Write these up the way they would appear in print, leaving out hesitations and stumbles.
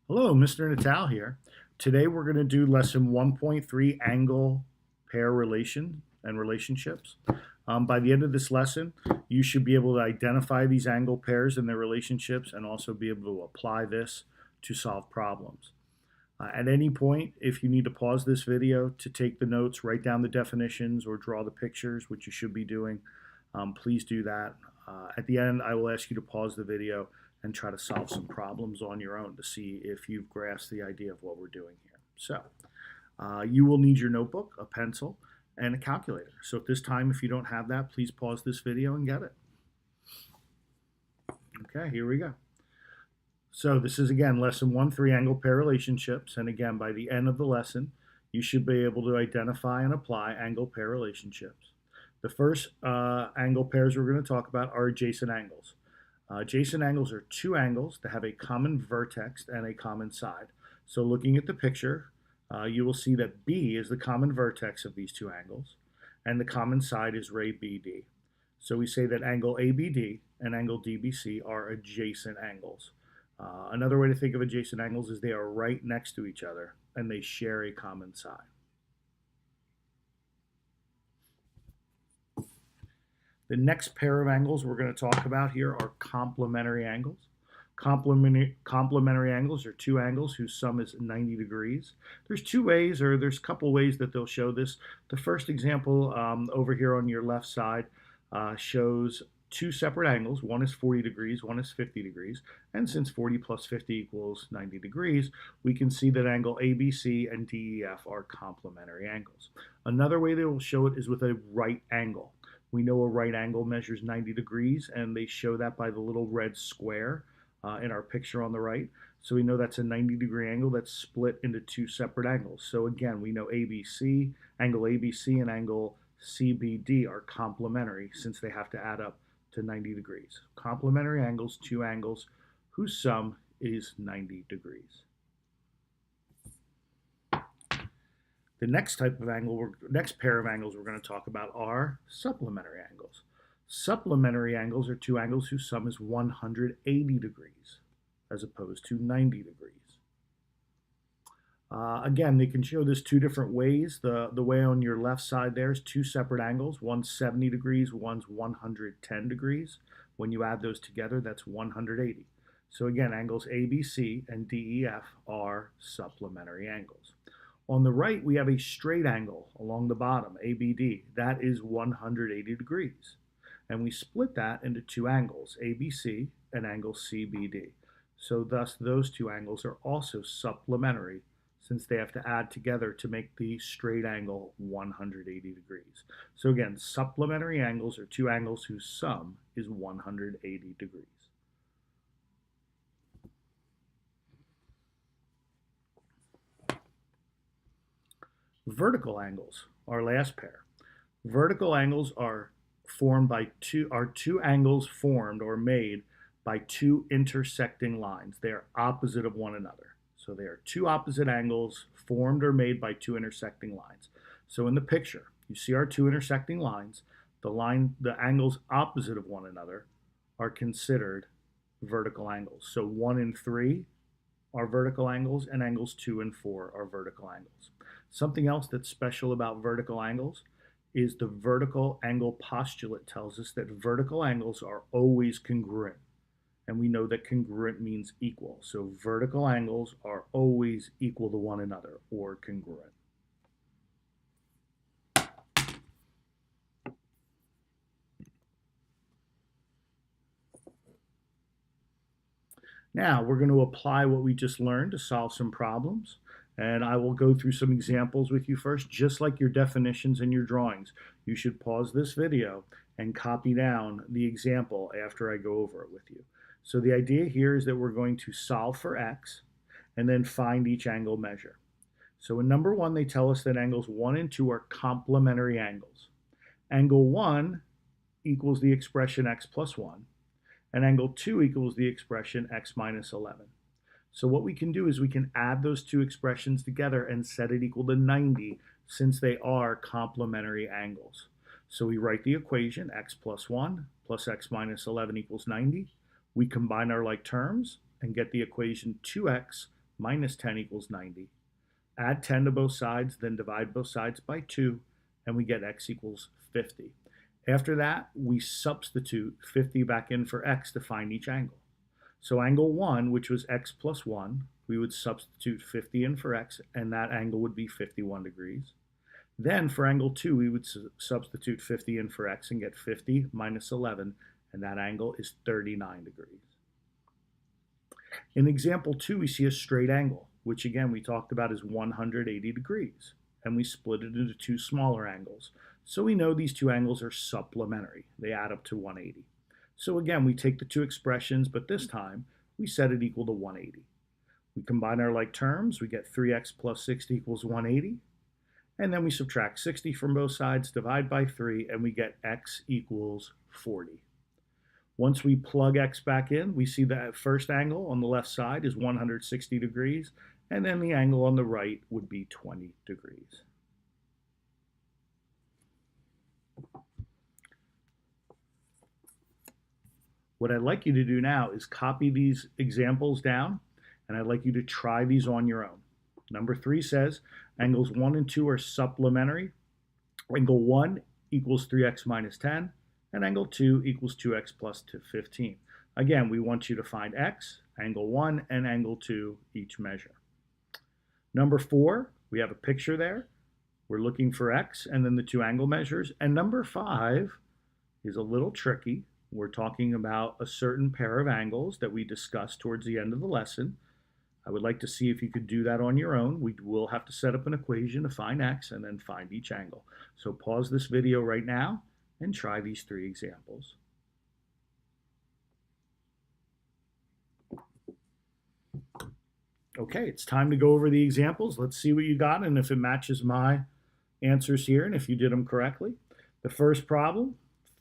Hello, Mr. Natal here. Today we're going to do lesson 1.3 angle pair relation and relationships. By the end of this lesson, you should be able to identify these angle pairs and their relationships and also be able to apply this to solve problems. At any point, if you need to pause this video to take the notes, write down the definitions, or draw the pictures, which you should be doing, please do that. At the end, I will ask you to pause the video and try to solve some problems on your own to see if you've grasped the idea of what we're doing here. So you will need your notebook, a pencil, and a calculator. So at this time, if you don't have that, please pause this video and get it. Okay, here we go. So this is, again, lesson 1.3 angle pair relationships. And again, by the end of the lesson, you should be able to identify and apply angle pair relationships. The first angle pairs we're going to talk about are adjacent angles. Adjacent angles are two angles that have a common vertex and a common side. So looking at the picture, you will see that B is the common vertex of these two angles, and the common side is ray BD. So we say that angle ABD and angle DBC are adjacent angles. Another way to think of adjacent angles is they are right next to each other and they share a common side. The next pair of angles we're going to talk about here are complementary angles. Complementary angles are two angles whose sum is 90 degrees. There's two ways, or there's a couple ways that they'll show this. The first example over here on your left side shows two separate angles. One is 40 degrees, one is 50 degrees. And since 40 plus 50 equals 90 degrees, we can see that angle ABC and DEF are complementary angles. Another way they will show it is with a right angle. We know a right angle measures 90 degrees, and they show that by the little red square in our picture on the right. So we know that's a 90-degree angle that's split into two separate angles. So again, we know angle ABC and angle CBD are complementary since they have to add up to 90 degrees. Complementary angles, two angles whose sum is 90 degrees. The next next pair of angles we're going to talk about are supplementary angles. Supplementary angles are two angles whose sum is 180 degrees as opposed to 90 degrees. Again, they can show this two different ways. The way on your left side there is two separate angles. One's 70 degrees, one's 110 degrees. When you add those together, that's 180. So again, angles ABC and DEF are supplementary angles. On the right, we have a straight angle along the bottom, ABD. That is 180 degrees. And we split that into two angles, ABC and angle CBD. So thus, those two angles are also supplementary since they have to add together to make the straight angle 180 degrees. So again, supplementary angles are two angles whose sum is 180 degrees. Vertical angles, our last pair. Vertical angles are two angles formed or made by two intersecting lines. They are opposite of one another. So they are two opposite angles formed or made by two intersecting lines. So in the picture, you see our two intersecting lines. The angles opposite of one another are considered vertical angles. So 1 and 3 are vertical angles, and angles 2 and 4 are vertical angles. Something else that's special about vertical angles is the vertical angle postulate tells us that vertical angles are always congruent. And we know that congruent means equal. So vertical angles are always equal to one another or congruent. Now we're going to apply what we just learned to solve some problems. And I will go through some examples with you first, just like your definitions and your drawings. You should pause this video and copy down the example after I go over it with you. So the idea here is that we're going to solve for x and then find each angle measure. So in number 1, they tell us that angles 1 and 2 are complementary angles. Angle 1 equals the expression x plus 1, and angle 2 equals the expression x minus 11. So what we can do is we can add those two expressions together and set it equal to 90 since they are complementary angles. So we write the equation x plus 1 plus x minus 11 equals 90. We combine our like terms and get the equation 2x minus 10 equals 90. Add 10 to both sides, then divide both sides by 2, and we get x equals 50. After that, we substitute 50 back in for x to find each angle. So angle 1, which was x plus 1, we would substitute 50 in for x, and that angle would be 51 degrees. Then for angle 2, we would substitute 50 in for x and get 50 minus 11, and that angle is 39 degrees. In example 2, we see a straight angle, which again we talked about is 180 degrees, and we split it into two smaller angles. So we know these two angles are supplementary. They add up to 180. So again, we take the two expressions, but this time we set it equal to 180. We combine our like terms, we get 3x plus 60 equals 180, and then we subtract 60 from both sides, divide by 3, and we get x equals 40. Once we plug x back in, we see that first angle on the left side is 160 degrees, and then the angle on the right would be 20 degrees. What I'd like you to do now is copy these examples down, and I'd like you to try these on your own. Number 3 says angles 1 and 2 are supplementary. Angle 1 equals 3x minus 10, and angle 2 equals 2x plus 15. Again, we want you to find x, angle 1, and angle 2 each measure. Number 4, we have a picture there. We're looking for x and then the two angle measures. And number 5 is a little tricky. We're talking about a certain pair of angles that we discussed towards the end of the lesson. I would like to see if you could do that on your own. We will have to set up an equation to find x and then find each angle. So pause this video right now and try these 3 examples. Okay, it's time to go over the examples. Let's see what you got and if it matches my answers here and if you did them correctly. The first problem,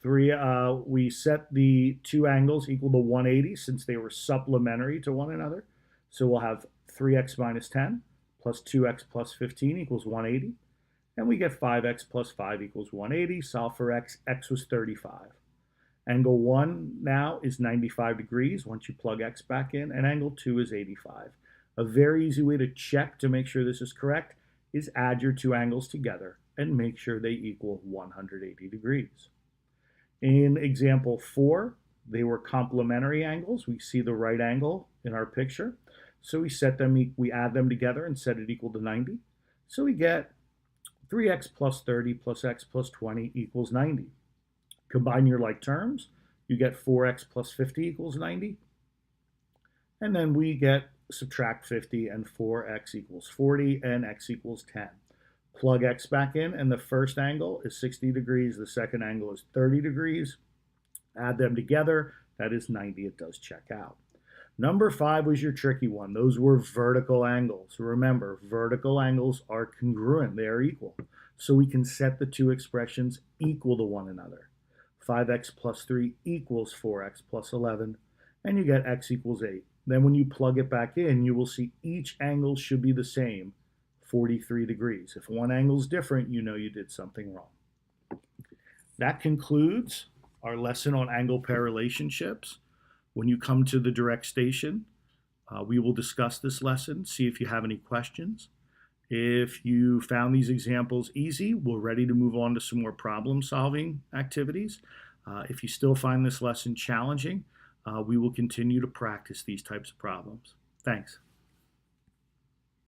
we set the two angles equal to 180 since they were supplementary to one another. So we'll have 3x minus 10 plus 2x plus 15 equals 180. And we get 5x plus 5 equals 180. Solve for x. X was 35. Angle 1 now is 95 degrees once you plug x back in, and angle 2 is 85. A very easy way to check to make sure this is correct is add your two angles together and make sure they equal 180 degrees. In example 4, they were complementary angles. We see the right angle in our picture. So we add them together and set it equal to 90. So we get 3x plus 30 plus x plus 20 equals 90. Combine your like terms, you get 4x plus 50 equals 90. And then we get subtract 50 and 4x equals 40 and x equals 10. Plug x back in and the first angle is 60 degrees, the second angle is 30 degrees. Add them together, that is 90, it does check out. Number 5 was your tricky one. Those were vertical angles. Remember, vertical angles are congruent, they are equal. So we can set the two expressions equal to one another. 5x plus 3 equals 4x plus 11, and you get x equals 8. Then when you plug it back in, you will see each angle should be the same, 43 degrees. If one angle is different, you know you did something wrong. That concludes our lesson on angle pair relationships. When you come to the direct station, we will discuss this lesson, see if you have any questions. If you found these examples easy, we're ready to move on to some more problem-solving activities. If you still find this lesson challenging, we will continue to practice these types of problems. Thanks.